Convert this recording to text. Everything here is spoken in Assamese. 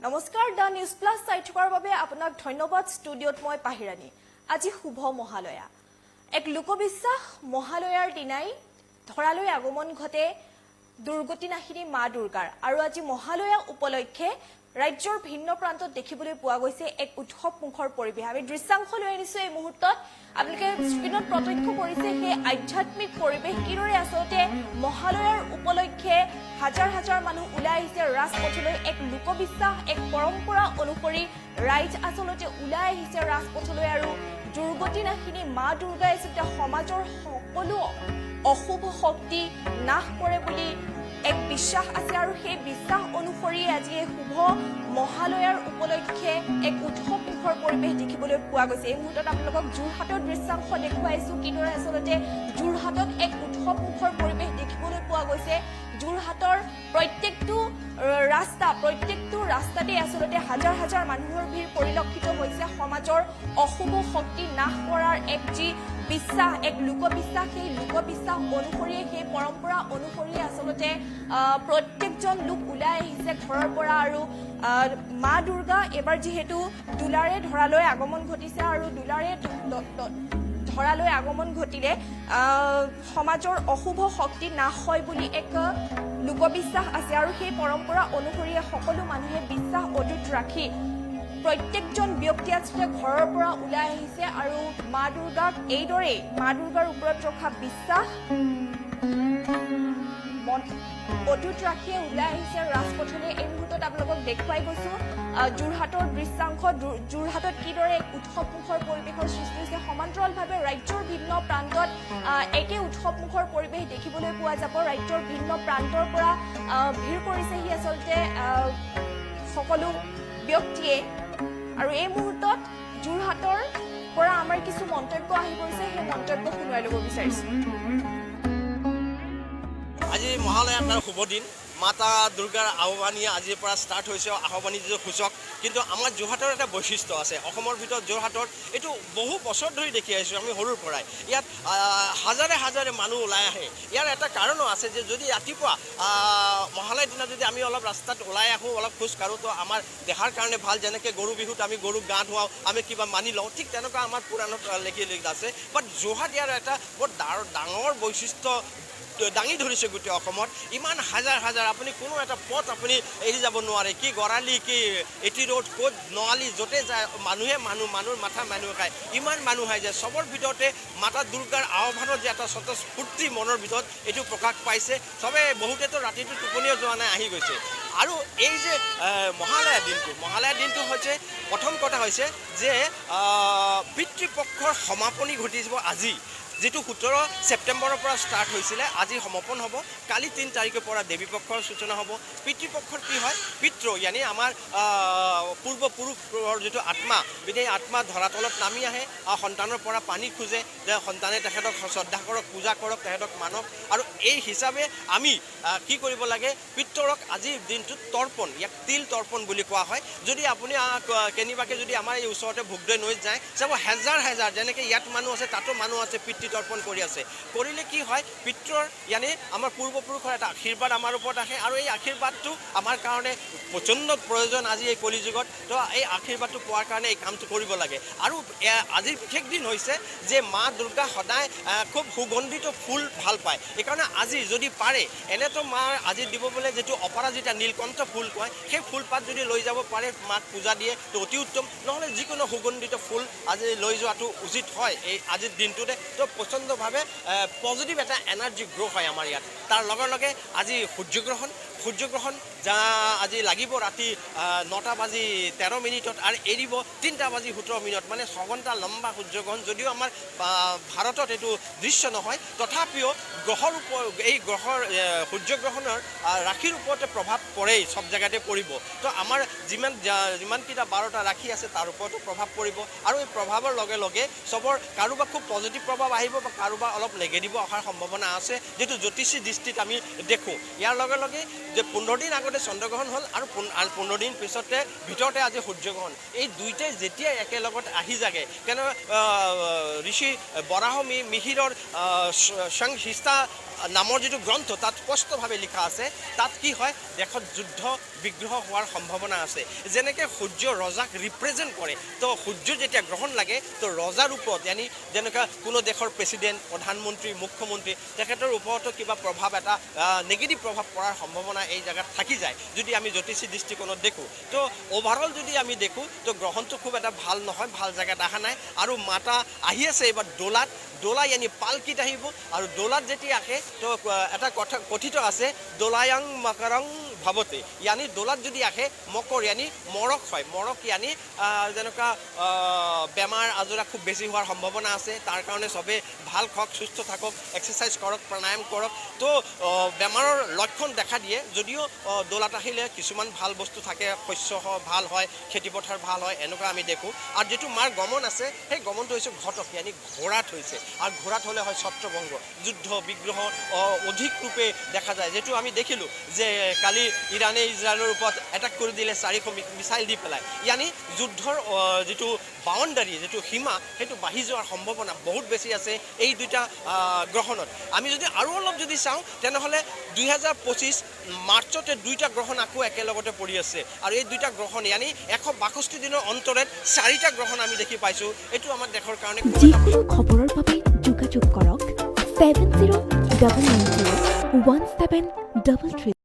নমস্কাৰ দ্য নিউজ প্লাছ চাই থকাৰ বাবে আপোনাক ধন্যবাদ ষ্টুডিঅ'ত মই পাহিৰাণী আজি শুভ মহালয়া এক লোকবিশ্বাস মহালয়াৰ দিনাই ধৰালৈ আগমন ঘটে দুৰ্গতিনাশিনী মা দুৰ্গাৰ আৰু আজি মহালয়া উপলক্ষে ৰাজ্যৰ ভিন্ন প্ৰান্তত দেখিবলৈ পোৱা গৈছে এক উৎসৱমুখৰ পৰিৱেশ আমি দৃশ্যাংশ লৈ আনিছো এই মুহূৰ্তত আপোনালোকে স্ক্ৰীনত প্ৰত্যক্ষ কৰিছে সেই আধ্যাত্মিক পৰিৱেশ কিদৰে আচলতে মহালয়াৰ উপলক্ষে হাজাৰ হাজাৰ মানুহ ওলাই আহিছে ৰাজপথলৈ এক লোকবিশ্বাস এক পৰম্পৰা অনুসৰি ৰাইজ আচলতে ওলাই আহিছে ৰাজপথলৈ আৰু দুৰ্গতিনাশিনী মা দুৰ্গাই আচলতে সমাজৰ সকলো অশুভ শক্তি নাশ কৰে বুলি এক বিশ্বাস আছে আৰু সেই বিশ্বাস অনুসৰি আজি এই শুভ মহালয়াৰ উপলক্ষে এক উৎসৱমুখৰ পৰিৱেশ দেখিবলৈ পোৱা গৈছে এই মুহূৰ্তত আপোনালোকক যোৰহাটৰ দৃশ্যাংশ দেখুৱাইছো কিদৰে আচলতে যোৰহাটত এক উৎসৱমুখৰ পৰিৱেশ দেখিবলৈ পোৱা গৈছে যোৰহাটৰ প্ৰত্যেকটো ৰাস্তাতে আচলতে হাজাৰ হাজাৰ মানুহৰ ভিৰ পৰিলক্ষিত হৈছে সমাজৰ অশুভ শক্তি নাশ কৰাৰ এক যি বিশ্বাস এক লোকবিশ্বাস সেই লোকবিশ্বাস অনুসৰি সেই পৰম্পৰা অনুসৰি আচলতে প্ৰত্যেকজন লোক ওলাই আহিছে ঘৰৰ পৰা আৰু মা দুৰ্গা এবাৰ যিহেতু দুলাৰে ধৰালৈ আগমন ঘটিছে আৰু দুলাৰে ধৰালৈ আগমন ঘটিলে সমাজৰ অশুভ শক্তি নাশ হয় বুলি এক লোকবিশ্বাস আছে আৰু সেই পৰম্পৰা অনুসৰি সকলো মানুহে বিশ্বাস অটুট ৰাখি প্ৰত্যেকজন ব্যক্তি আচলতে ঘৰৰ পৰা ওলাই আহিছে আৰু মা দুৰ্গাক এইদৰেই মা দুৰ্গাৰ ওপৰত ৰখা বিশ্বাস অটুট ৰাখিয়ে ওলাই আহিছে ৰাজপথলৈ এই মুহূৰ্তত আপোনালোকক দেখুৱাই গৈছো যোৰহাটৰ দৃশ্যাংশ যোৰহাটত কিদৰে এক উৎসৱমুখৰ পৰিৱেশৰ সৃষ্টি হৈছে সমান্তৰালভাৱে ৰাজ্যৰ ভিন্ন প্ৰান্তত একে উৎসৱমুখৰ পৰিৱেশ দেখিবলৈ পোৱা যাব ৰাজ্যৰ ভিন্ন প্ৰান্তৰ পৰা ভিৰ কৰিছেহি আচলতে সকলো ব্যক্তিয়ে আৰু এই মুহূৰ্তত যোৰহাটৰ পৰা আমাৰ কিছু মন্তব্য আহি পৰিছে সেই মন্তব্য শুনাই ল'ব বিচাৰিছো আজি মহালয়াৰ শুভ দিন মাতা দুৰ্গাৰ আহ্বানী আজিৰ পৰা ষ্টাৰ্ট হৈছে আহ্বানী যিটো সূচক কিন্তু আমাৰ যোৰহাটৰ এটা বৈশিষ্ট্য আছে অসমৰ ভিতৰত যোৰহাটত এইটো বহু বছৰ ধৰি দেখি আহিছোঁ আমি সৰুৰ পৰাই ইয়াত হাজাৰে হাজাৰে মানুহ ওলাই আহে ইয়াৰ এটা কাৰণো আছে যে যদি ৰাতিপুৱা মহালয়াৰ দিনা যদি আমি অলপ ৰাস্তাত ওলাই আহোঁ অলপ খোজ কাঢ়োঁ তো আমাৰ দেহাৰ কাৰণে ভাল যেনেকৈ গৰু বিহুত আমি গৰুক গা ধুৱাওঁ আমি কিবা মানি লওঁ ঠিক তেনেকুৱা আমাৰ পুৰাণত লিখি আছে বাট যোৰহাট ইয়াৰ এটা বৰ ডাঙৰ বৈশিষ্ট্য দাঙি ধৰিছে গোটেই অসমত ইমান হাজাৰ হাজাৰ আপুনি কোনো এটা পথ আপুনি এৰি যাব নোৱাৰে কি গৰালি কি এটি ৰোড ক'ত নৱালি য'তে যায় মানুহৰ মাথা মানুহ খায় ইমান মানুহ আহে যে চবৰ ভিতৰতে মাতা দুৰ্গাৰ আহ্বানত যে এটা স্বতঃস্ফূৰ্তি মনৰ ভিতৰত এইটো প্ৰকাশ পাইছে চবে বহুতেতো ৰাতিটো টোপনিও যোৱা নাই আহি গৈছে আৰু এই যে মহালয়া দিনটো হৈছে প্ৰথম কথা হৈছে যে পিতৃপক্ষৰ সমাপনী ঘটিব আজি যেটো 17 ছেপ্টেম্বৰৰ পৰা ষ্টাৰ্ট হৈছিলে আজি সমাপন হ'ব কালি 3 তাৰিখৰ পৰা দেৱী পক্ষৰ সূচনা হ'ব পিতৃপক্ষৰ কি হয় পিতৃ यानी আমাৰ পূৰ্বপুৰুষৰ যেটো আত্মা বিদেই আত্মা ধৰাতলত নামি আহে সন্তানৰ পৰা পানী খুজে যে সন্তানে তেখেতক শ্ৰদ্ধা কৰক পূজা কৰক তেখেতক মানক আৰু এই হিচাপে আমি কি কৰিব লাগে পিতৃক আজি দিনটো তৰ্পণ ইয়াক তিল তৰ্পণ বুলি কোৱা হয় যদি আপুনি কেনিবাকে যদি আমাৰ এই ওচৰতে ভোগদৈ নৈ যায় চাব হাজাৰ হাজাৰ যেনেকৈ ইয়াত মানুহ আছে তাতো মানুহ আছে তৰ্পণ কৰি আছে কৰিলে কি হয় পিতৃৰ यानी আমাৰ পূৰ্বপুৰুষৰ এটা আশীৰ্বাদ আমাৰ ওপৰত আহে আৰু এই আশীৰ্বাদটো আমাৰ কাৰণে প্ৰচণ্ড প্ৰয়োজন আজি এই কলিযুগত তো এই আশীৰ্বাদটো পোৱাৰ কাৰণে এই কামটো কৰিব লাগে আৰু আজিৰ বিশেষ দিন হৈছে যে মা দুৰ্গা সদায় খুব সুগন্ধিত ফুল ভাল পায় এইকাৰণে আজি যদি পাৰে এনেতো মা আজি দিব বোলে যেটো অপৰাজিতা নীলকণ্ঠ ফুল কয় সেই ফুলপাত যদি লৈ যাব পাৰে মাক পূজা দিয়ে তো অতি উত্তম নহ'লে যিকোনো সুগন্ধিত ফুল আজি লৈ যোৱাটো উচিত হয় এই আজিৰ দিনটোতে তো প্ৰচণ্ডভাৱে পজিটিভ এটা এনাৰ্জি গ্ৰ' হয় আমাৰ ইয়াত তাৰ লগে লগে আজি সূৰ্যগ্ৰহণ যা আজি লাগিব ৰাতি 9:13 আৰু এৰিব 3:17 মানে 6 ঘণ্টা লম্বা সূৰ্যগ্ৰহণ যদিও আমাৰ ভাৰতত এইটো দৃশ্য নহয় তথাপিও এই গ্ৰহৰ সূৰ্যগ্ৰহণৰ ৰাশিৰ ওপৰতে প্ৰভাৱ পৰেই সব জেগাতে পৰিব তো আমাৰ যিমানকেইটা 12টা ৰাশি আছে তাৰ ওপৰতো প্ৰভাৱ পৰিব আৰু এই প্ৰভাৱৰ লগে লগে সবৰ কাৰোবাৰ খুব পজিটিভ প্ৰভাৱ আহিব বা কাৰোবাৰ অলপ নেগেটিভ অহাৰ সম্ভাৱনা আছে যেটো জ্যোতিষী দৃষ্টিত আমি দেখোঁ ইয়াৰ লগে লগে যে 15 দিন আগতে চন্দ্ৰগ্ৰহণ হ'ল আৰু 15 দিন পিছতে ভিতৰতে আজি সূৰ্যগ্ৰহণ এই দুইটাই যেতিয়া একেলগত আহি যাগে কেন ঋষি বৰাহ মিহিৰৰ সংহিষ্টা নামৰ যিটো গ্ৰন্থ তাত স্পষ্টভাৱে লিখা আছে তাত কি হয় দেশত যুদ্ধ বিগ্ৰহ হোৱাৰ সম্ভাৱনা আছে যেনেকৈ সূৰ্য ৰজাক ৰিপ্ৰেজেণ্ট কৰে তো সূৰ্য যেতিয়া গ্ৰহণ লাগে তো ৰজাৰ ওপৰত ইয়ানি যেনেকৈ কোনো দেশৰ প্ৰেছিডেণ্ট প্ৰধানমন্ত্ৰী মুখ্যমন্ত্ৰী তেখেতৰ ওপৰতো কিবা প্ৰভাৱ এটা নেগেটিভ প্ৰভাৱ পৰাৰ সম্ভাৱনা এই জেগাত থাকি যায় যদি আমি জ্যোতিষী দৃষ্টিকোণত দেখোঁ তো অভাৰঅল যদি আমি দেখোঁ তো গ্ৰহণটো খুব এটা ভাল নহয় ভাল জেগাত অহা নাই আৰু মাতা আহি আছে এইবাৰ দোলা ইয়ানি পালকিত আহিব আৰু দোলাত যেতিয়া আহে তো এটা কথা কথিত আছে দোলায়াং মকৰং ভাৱতে ইয়ানি দোলাত যদি আহে মকৰ ইয়ানি মৰক হয় মৰক ইয়ানি যেনেকুৱা বেমাৰ আজৰা খুব বেছি হোৱাৰ সম্ভাৱনা আছে তাৰ কাৰণে চবেই ভাল খওক সুস্থ থাকক এক্সাৰচাইজ কৰক প্ৰাণায়াম কৰক তো বেমাৰৰ লক্ষণ দেখা দিয়ে যদিও দোলাত আহিলে কিছুমান ভাল বস্তু থাকে শস্য ভাল হয় খেতিপথাৰ ভাল হয় এনেকুৱা আমি দেখোঁ আৰু যিটো মাৰ গমন আছে সেই গমনটো হৈছে ঘটক ইয়ানি ঘোঁৰাত হৈছে আৰু ঘোঁৰাত হ'লে হয় ছত্ৰভংগ যুদ্ধ বিগ্ৰহ অধিক ৰূপে দেখা যায় যিটো আমি দেখিলোঁ যে কালি ইৰাণে ইজৰাইলৰ ওপৰত এটাক কৰি দিলে 400 মিছাইল দি পেলাই ইয়ানি যুদ্ধৰ যিটো বাউণ্ডাৰী যিটো সীমা সেইটো বাঢ়ি যোৱাৰ সম্ভাৱনা বহুত বেছি আছে এই দুটা গ্ৰহণত আমি যদি আৰু অলপ যদি চাওঁ তেনেহ'লে 2025 মাৰ্চতে দুইটা গ্ৰহণ আকৌ একেলগতে পৰি আছে আৰু এই দুইটা গ্ৰহণ ইয়ানি 162 দিনৰ অন্তৰত 4টা গ্ৰহণ আমি দেখি পাইছোঁ এইটো আমাৰ দেশৰ কাৰণে যিকোনো খবৰৰ বাবে যোগাযোগ কৰক 7099017333